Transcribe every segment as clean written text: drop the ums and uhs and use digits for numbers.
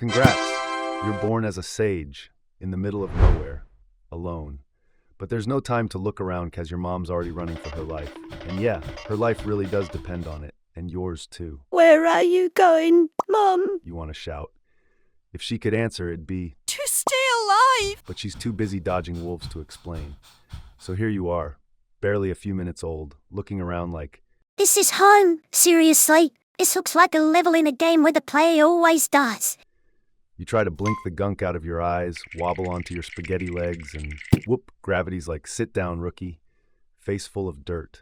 Congrats! You're born as a sage, in the middle of nowhere, alone. But there's no time to look around because your mom's already running for her life. And yeah, her life really does depend on it, and yours too. Where are you going, Mom? You want to shout. If she could answer, it'd be, To stay alive! but she's too busy dodging wolves to explain. So here you are, barely a few minutes old, looking around like, This is home, seriously. This looks like a level in a game where the player always dies. you try to blink the gunk out of your eyes, wobble onto your spaghetti legs, and whoop, gravity's like, sit down, rookie. Face full of dirt.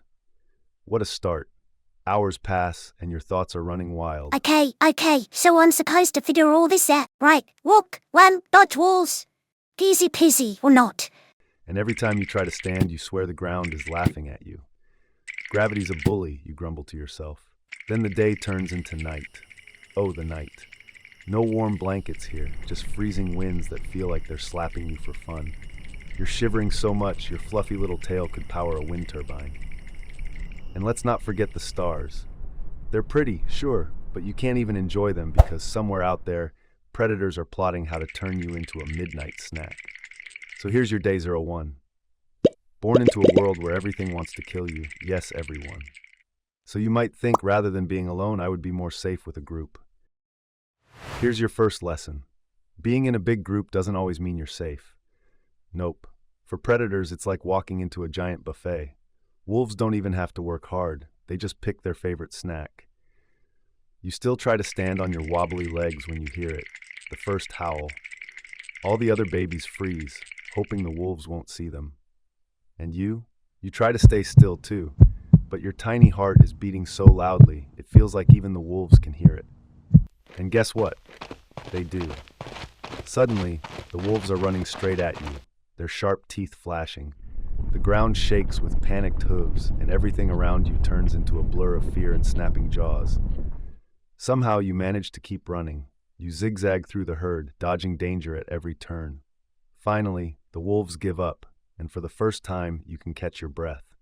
What a start. Hours pass, and your thoughts are running wild. Okay, so I'm supposed to figure all this out, right? Walk, run, dodge walls. Easy peasy, or not. And every time you try to stand, you swear the ground is laughing at you. Gravity's a bully, you grumble to yourself. Then the day turns into night. Oh, the night. No warm blankets here, just freezing winds that feel like they're slapping you for fun. You're shivering so much, your fluffy little tail could power a wind turbine. And let's not forget the stars. They're pretty, sure, but you can't even enjoy them because somewhere out there, predators are plotting how to turn you into a midnight snack. So here's your day 01. Born into a world where everything wants to kill you, yes, everyone. So you might think rather than being alone, I would be more safe with a group. Here's your first lesson. Being in a big group doesn't always mean you're safe. Nope. For predators, it's like walking into a giant buffet. Wolves don't even have to work hard. They just pick their favorite snack. You still try to stand on your wobbly legs when you hear it, the first howl. All the other babies freeze, hoping the wolves won't see them. And you try to stay still too, but your tiny heart is beating so loudly, it feels like even the wolves can hear it. And guess what? They do. Suddenly, the wolves are running straight at you, their sharp teeth flashing. The ground shakes with panicked hooves, and everything around you turns into a blur of fear and snapping jaws. Somehow you manage to keep running. You zigzag through the herd, dodging danger at every turn. Finally, the wolves give up, and for the first time, you can catch your breath.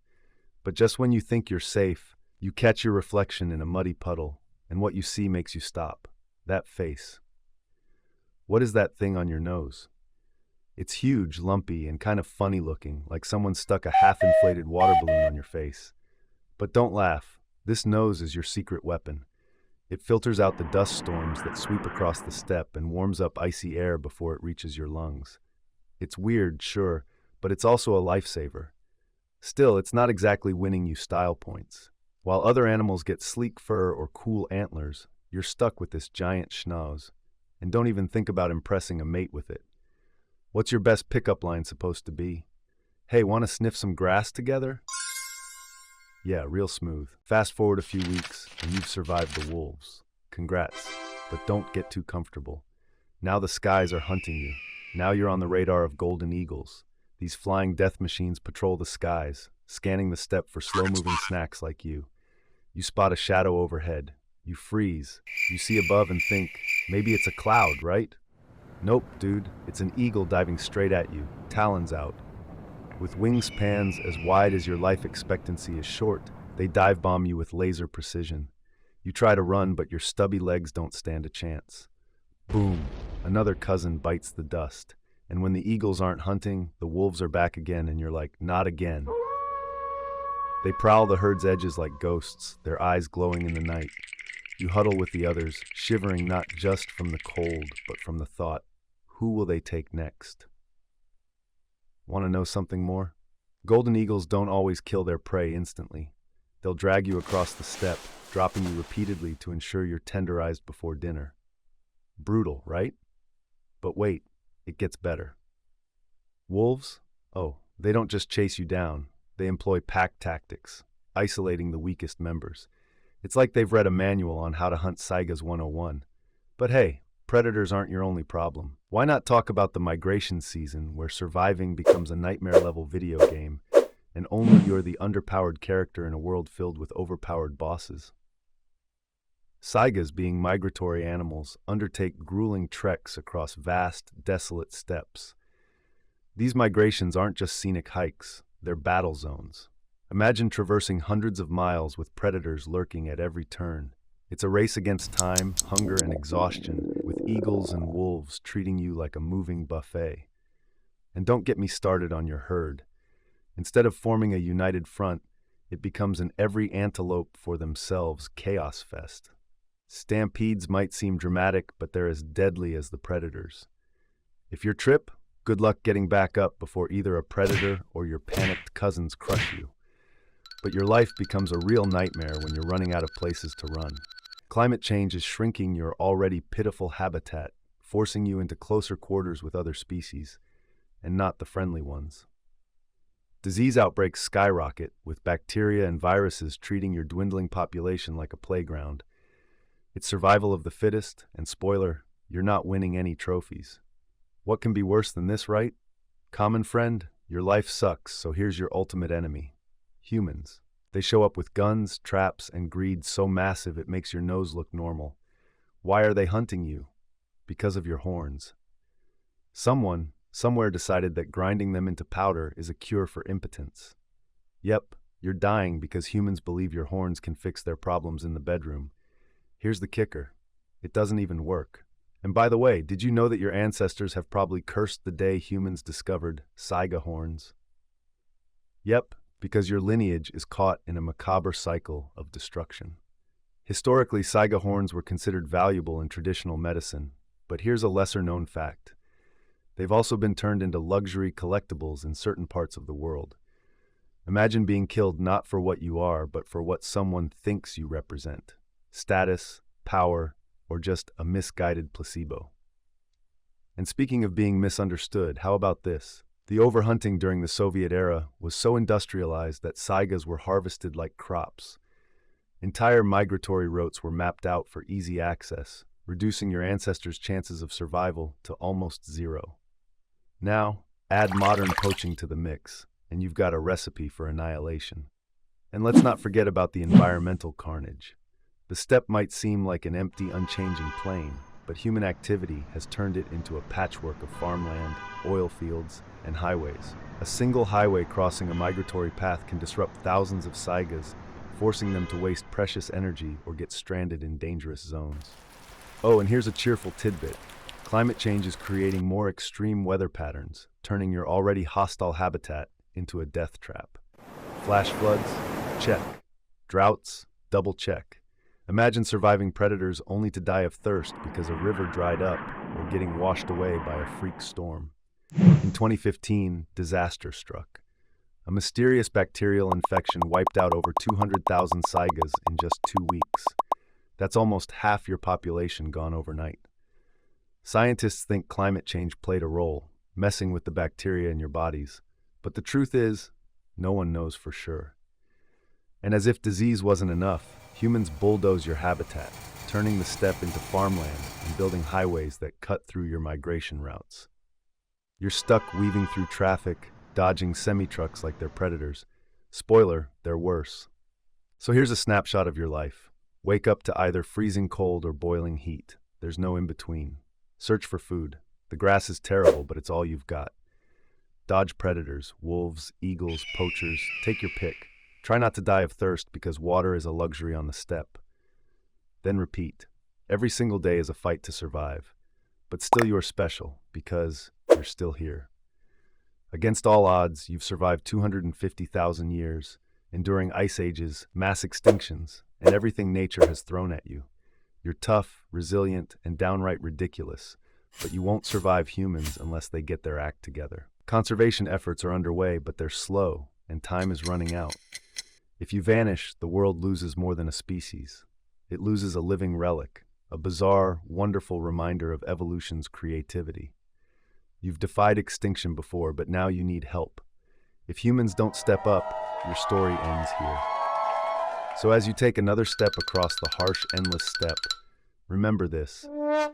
But just when you think you're safe, you catch your reflection in a muddy puddle, and what you see makes you stop. That face. What is that thing on your nose? It's huge, lumpy, and kind of funny looking, like someone stuck a half-inflated water balloon on your face. But don't laugh. This nose is your secret weapon. It filters out the dust storms that sweep across the steppe and warms up icy air before it reaches your lungs. It's weird, sure, but it's also a lifesaver. Still, it's not exactly winning you style points. While other animals get sleek fur or cool antlers, you're stuck with this giant schnoz. And don't even think about impressing a mate with it. What's your best pickup line supposed to be? Hey, want to sniff some grass together? Yeah, real smooth. Fast forward a few weeks, and you've survived the wolves. Congrats, but don't get too comfortable. Now the skies are hunting you. Now you're on the radar of golden eagles. These flying death machines patrol the skies, scanning the steppe for slow-moving snacks like you. You spot a shadow overhead. You freeze. You see above and think, maybe it's a cloud, right? Nope, dude. It's an eagle diving straight at you, talons out. With wingspans as wide as your life expectancy is short, they dive bomb you with laser precision. You try to run, but your stubby legs don't stand a chance. Boom. Another cousin bites the dust. And when the eagles aren't hunting, the wolves are back again, and you're like, not again. They prowl the herd's edges like ghosts, their eyes glowing in the night. You huddle with the others, shivering not just from the cold, but from the thought, who will they take next? Want to know something more? Golden eagles don't always kill their prey instantly. They'll drag you across the steppe, dropping you repeatedly to ensure you're tenderized before dinner. Brutal, right? But wait, it gets better. Wolves? Oh, they don't just chase you down. They employ pack tactics, isolating the weakest members. It's like they've read a manual on how to hunt Saiga's 101. But hey, predators aren't your only problem. Why not talk about the migration season where surviving becomes a nightmare-level video game and only you're the underpowered character in a world filled with overpowered bosses? Saigas, being migratory animals, undertake grueling treks across vast, desolate steppes. These migrations aren't just scenic hikes, they're battle zones. Imagine traversing hundreds of miles with predators lurking at every turn. It's a race against time, hunger, and exhaustion, with eagles and wolves treating you like a moving buffet. And don't get me started on your herd. Instead of forming a united front, it becomes an every antelope for themselves chaos fest. Stampedes might seem dramatic, but they're as deadly as the predators. If you trip, good luck getting back up before either a predator or your panicked cousins crush you. But your life becomes a real nightmare when you're running out of places to run. Climate change is shrinking your already pitiful habitat, forcing you into closer quarters with other species, and not the friendly ones. Disease outbreaks skyrocket, with bacteria and viruses treating your dwindling population like a playground. It's survival of the fittest, and spoiler, you're not winning any trophies. What can be worse than this, right? Common friend, your life sucks, so here's your ultimate enemy. Humans. They show up with guns, traps, and greed so massive it makes your nose look normal. Why are they hunting you? Because of your horns. Someone, somewhere decided that grinding them into powder is a cure for impotence. Yep, you're dying because humans believe your horns can fix their problems in the bedroom. Here's the kicker. It doesn't even work. And by the way, did you know that your ancestors have probably cursed the day humans discovered Saiga horns? Yep, because your lineage is caught in a macabre cycle of destruction. Historically, Saiga horns were considered valuable in traditional medicine, but here's a lesser-known fact. They've also been turned into luxury collectibles in certain parts of the world. Imagine being killed not for what you are, but for what someone thinks you represent. Status, power, or just a misguided placebo. And speaking of being misunderstood, how about this? The overhunting during the Soviet era was so industrialized that saigas were harvested like crops. Entire migratory routes were mapped out for easy access, reducing your ancestors' chances of survival to almost zero. Now, add modern poaching to the mix, and you've got a recipe for annihilation. And let's not forget about the environmental carnage. The steppe might seem like an empty, unchanging plain, but human activity has turned it into a patchwork of farmland, oil fields, and highways. A single highway crossing a migratory path can disrupt thousands of saigas, forcing them to waste precious energy or get stranded in dangerous zones. Oh, and here's a cheerful tidbit. Climate change is creating more extreme weather patterns, turning your already hostile habitat into a death trap. Flash floods? Check. Droughts? Double check. Imagine surviving predators only to die of thirst because a river dried up or getting washed away by a freak storm. In 2015, disaster struck. A mysterious bacterial infection wiped out over 200,000 saigas in just 2 weeks. That's almost half your population gone overnight. Scientists think climate change played a role, messing with the bacteria in your bodies. But the truth is, no one knows for sure. And as if disease wasn't enough, humans bulldoze your habitat, turning the steppe into farmland and building highways that cut through your migration routes. You're stuck weaving through traffic, dodging semi-trucks like they're predators. Spoiler, they're worse. So here's a snapshot of your life. Wake up to either freezing cold or boiling heat. There's no in-between. Search for food. The grass is terrible, but it's all you've got. Dodge predators, wolves, eagles, poachers. Take your pick. Try not to die of thirst because water is a luxury on the steppe. Then repeat. Every single day is a fight to survive. But still you're special because you're still here. Against all odds, you've survived 250,000 years, enduring ice ages, mass extinctions, and everything nature has thrown at you. You're tough, resilient, and downright ridiculous, but you won't survive humans unless they get their act together. Conservation efforts are underway, but they're slow, and time is running out. If you vanish, the world loses more than a species. It loses a living relic, a bizarre, wonderful reminder of evolution's creativity. You've defied extinction before, but now you need help. If humans don't step up, your story ends here. So as you take another step across the harsh, endless steppe, remember this.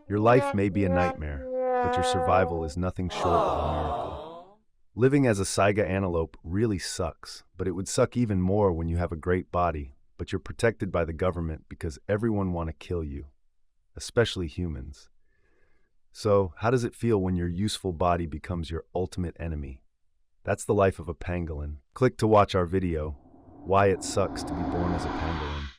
Your life may be a nightmare, but your survival is nothing short of a miracle. Living as a Saiga antelope really sucks, but it would suck even more when you have a great body, but you're protected by the government because everyone wants to kill you, especially humans. So, how does it feel when your useful body becomes your ultimate enemy? That's the life of a pangolin. Click to watch our video, Why It Sucks to Be Born as a Pangolin.